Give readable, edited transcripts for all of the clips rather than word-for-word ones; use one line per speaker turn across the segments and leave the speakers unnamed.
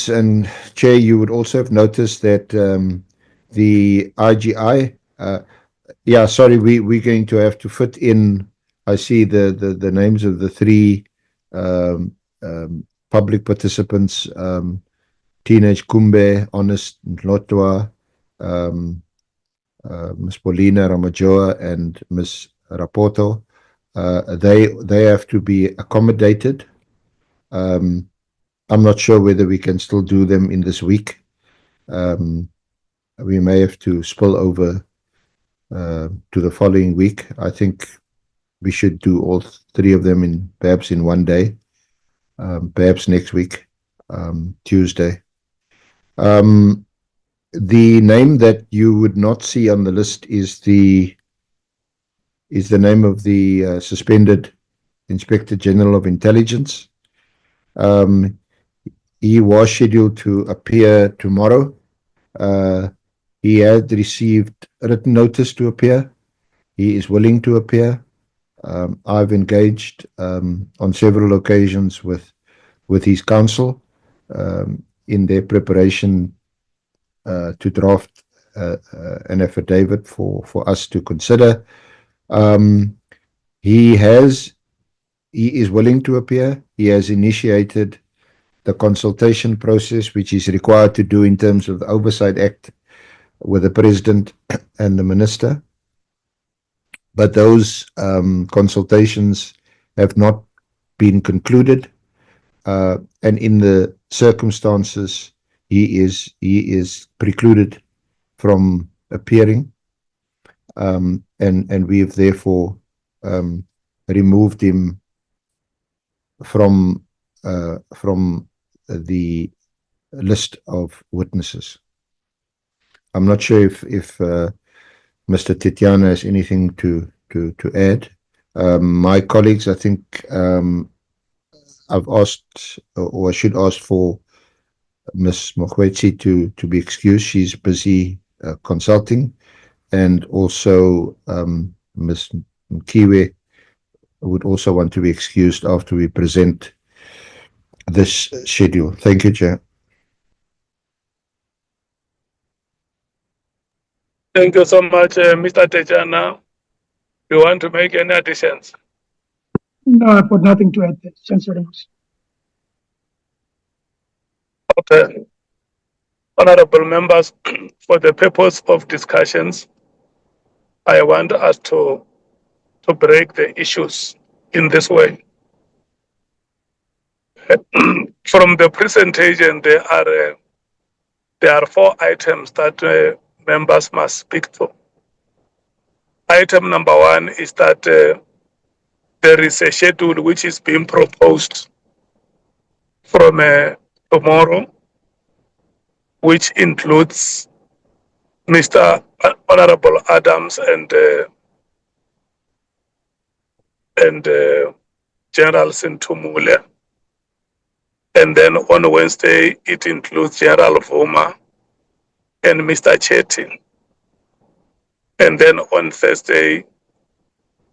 and Chair, you would also have noticed that the IGI, yeah, sorry, we're going to have to fit in. I see the names of the three um, public participants: Teenage Kumbe, Honest Lotwa, um, Ms. Paulina Ramajoa, and Ms. Rapoto. They have to be accommodated. Um, I'm not sure whether we can still do them in this week. We may have to spill over to the following week. I think we should do all three of them perhaps in one day, perhaps next week, Tuesday. The name that you would not see on the list is the name of the suspended Inspector General of Intelligence. He was scheduled to appear tomorrow. He had received written notice to appear. He is willing to appear. I've engaged on several occasions with his counsel in their preparation to draft an affidavit for us to consider. He is willing to appear. He has initiated the consultation process, which is required to do in terms of the Oversight Act with the President and the Minister. But those consultations have not been concluded. And in the circumstances, he is precluded from appearing. And we have therefore removed him from the list of witnesses. I'm not sure if Mr. Titiana has anything to add. My colleagues, I think I've asked, or I should ask for Ms. Mkhwanazi to be excused. She's busy consulting, and also Ms. Mkiwe would also want to be excused after we present this schedule. Thank you, Chair.
Thank you so much, Mr. Tejana. Do you want to make any additions?
No, I've got nothing to add. Thanks very much.
Okay. Honorable members, for the purpose of discussions, I want us to break the issues in this way. From the presentation, there are 4 items that members must speak to. Item number 1 is that there is a schedule which is being proposed from tomorrow, which includes Mr. Honorable Adams and General Sintumule. And then on Wednesday, it includes General Vuma and Mr. Chetin. And then on Thursday,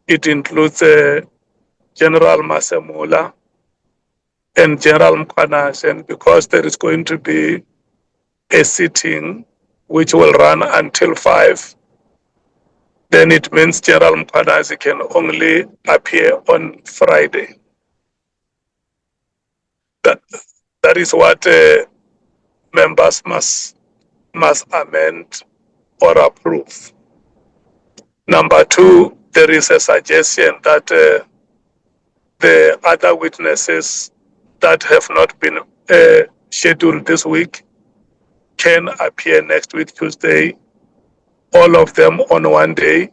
it includes General Masemola and General Mkhwanazi. And because there is going to be a sitting which will run until 5, then it means General Mkhwanazi can only appear on Friday. That is what members must amend or approve. Number 2, there is a suggestion that the other witnesses that have not been scheduled this week can appear next week, Tuesday, all of them on one day.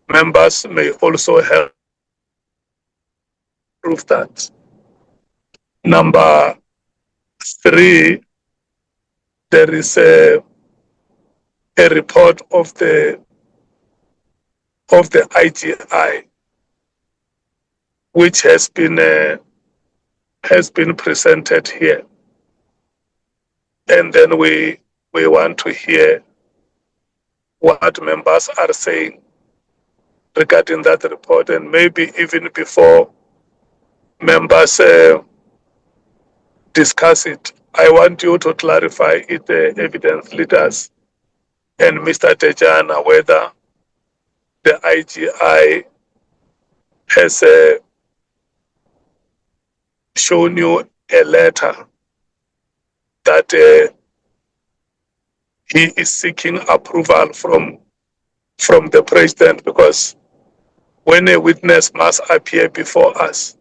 Members may also help prove that. Number 3, there is a report of the IGI, which has been presented here, and then we want to hear what members are saying regarding that report, and maybe even before members discuss it, I want you to clarify it, the evidence leaders and Mr. Tejana, whether the IGI has shown you a letter that he is seeking approval from the president, because when a witness must appear before us,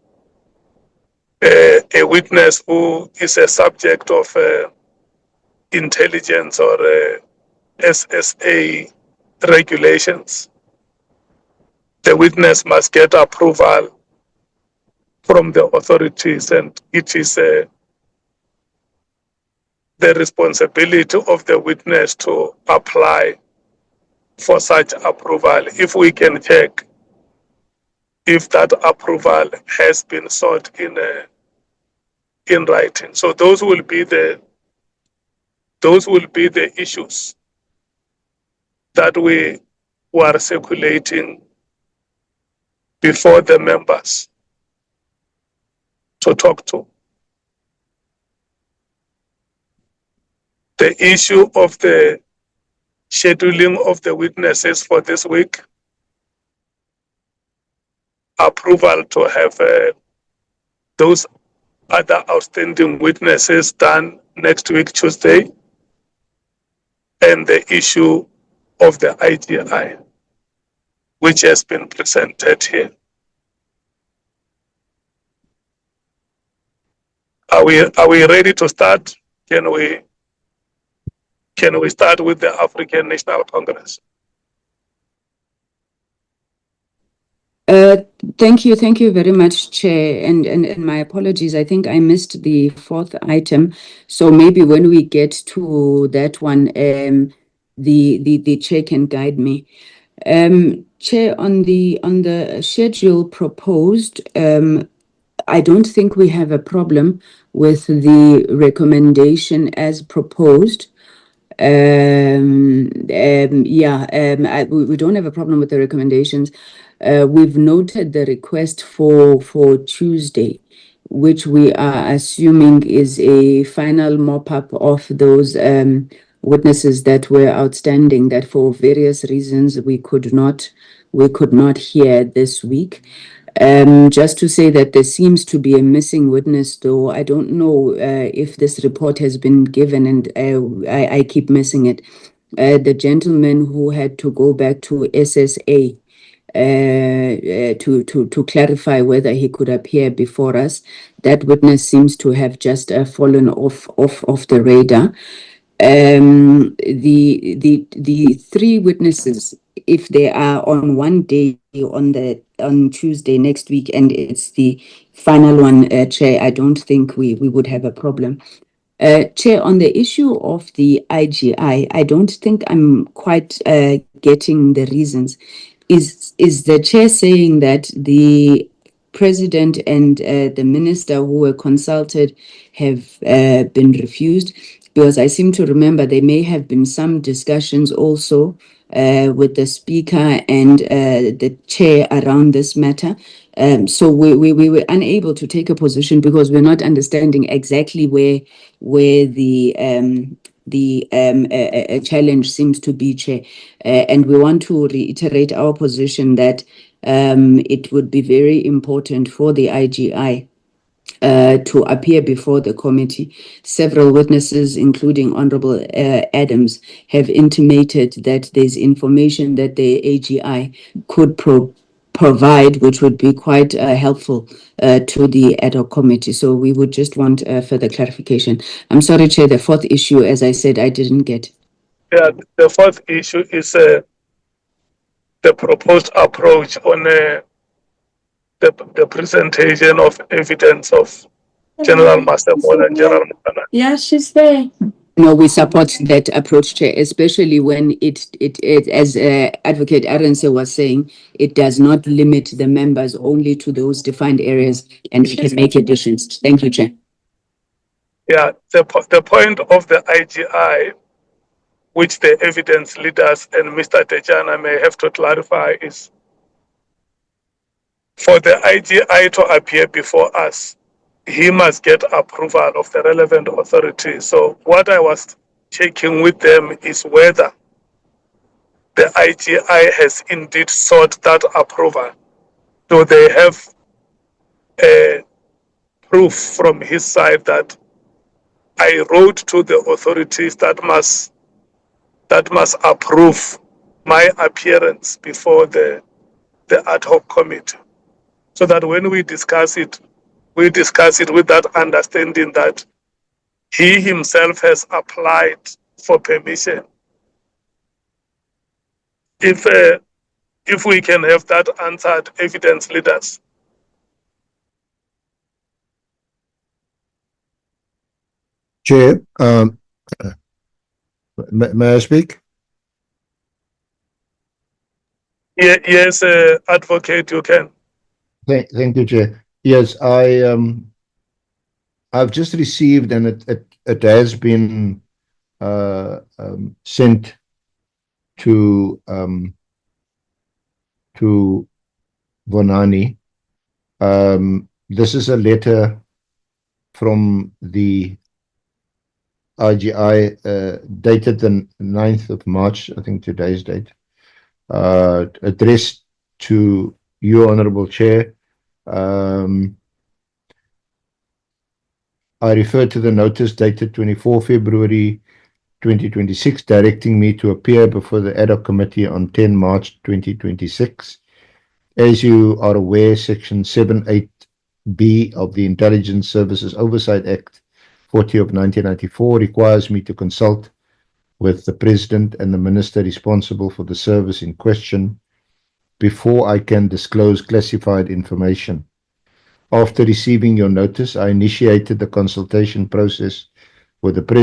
a witness who is a subject of intelligence or SSA regulations, the witness must get approval from the authorities, and it is the responsibility of the witness to apply for such approval. If we can check if that approval has been sought in writing, so those will be the issues that we were circulating before the members to talk to. The issue of the scheduling of the witnesses for this week, approval to have those other outstanding witnesses done next week, Tuesday, and the issue of the IGI, which has been presented here. Are we ready to start? Can we start with the African National Congress?
Thank you very much, Chair, and my apologies. I think I missed the fourth item, so maybe when we get to that one, the Chair can guide me. Chair, on the schedule proposed, I don't think we have a problem with the recommendation as proposed. We don't have a problem with the recommendations. We've noted the request for Tuesday, which we are assuming is a final mop-up of those witnesses that were outstanding, that for various reasons we could not hear this week. Just to say that there seems to be a missing witness, though I don't know if this report has been given, and I keep missing it. The gentleman who had to go back to SSA to clarify whether he could appear before us, that witness seems to have just fallen off the radar. The three witnesses, if they are on one day on Tuesday next week, and it's the final one, Chair, I don't think we would have a problem. Chair, on the issue of the IGI, I don't think I'm quite getting the reasons. Is the Chair saying that the President and the Minister who were consulted have been refused? Because I seem to remember there may have been some discussions also with the Speaker and the Chair around this matter. So we were unable to take a position because we're not understanding exactly where the challenge seems to be, Chair. And we want to reiterate our position that it would be very important for the IGI to appear before the committee. Several witnesses, including Honorable Adams, have intimated that there's information that the AGI could provide, which would be quite helpful to the ad hoc committee. So we would just want further clarification. I'm sorry, Chair, the fourth issue, as I said, I didn't get.
Yeah, the fourth issue is the proposed approach on the presentation of evidence of General Masemola and General Mkhwanazi.
Yeah, she's there. No, we support that approach, Chair, especially when it as Advocate Arendse was saying, it does not limit the members only to those defined areas, and we can make additions. Thank you, Chair.
Yeah, the point of the IGI, which the evidence leaders and Mr. Tejana may have to clarify, is for the IGI to appear before us, he must get approval of the relevant authority. So what I was checking with them is whether the IGI has indeed sought that approval. Do they have proof from his side that I wrote to the authorities that must approve my appearance before the ad hoc committee, so that when we discuss it with that understanding that he himself has applied for permission. If we can have that answered, evidence leaders.
Chair, may I speak?
Yes, Advocate, you can.
Thank you, Chair. Yes, I've just received, and it has been sent to Vonani. This is a letter from the IGI dated the 9th of March, I think today's date, addressed to you, Honorable Chair. I refer to the notice dated 24 February 2026, directing me to appear before the ad hoc committee on 10 March 2026. As you are aware, Section 78B of the Intelligence Services Oversight Act 40 of 1994 requires me to consult with the President and the Minister responsible for the service in question before I can disclose classified information. After receiving your notice, I initiated the consultation process with the President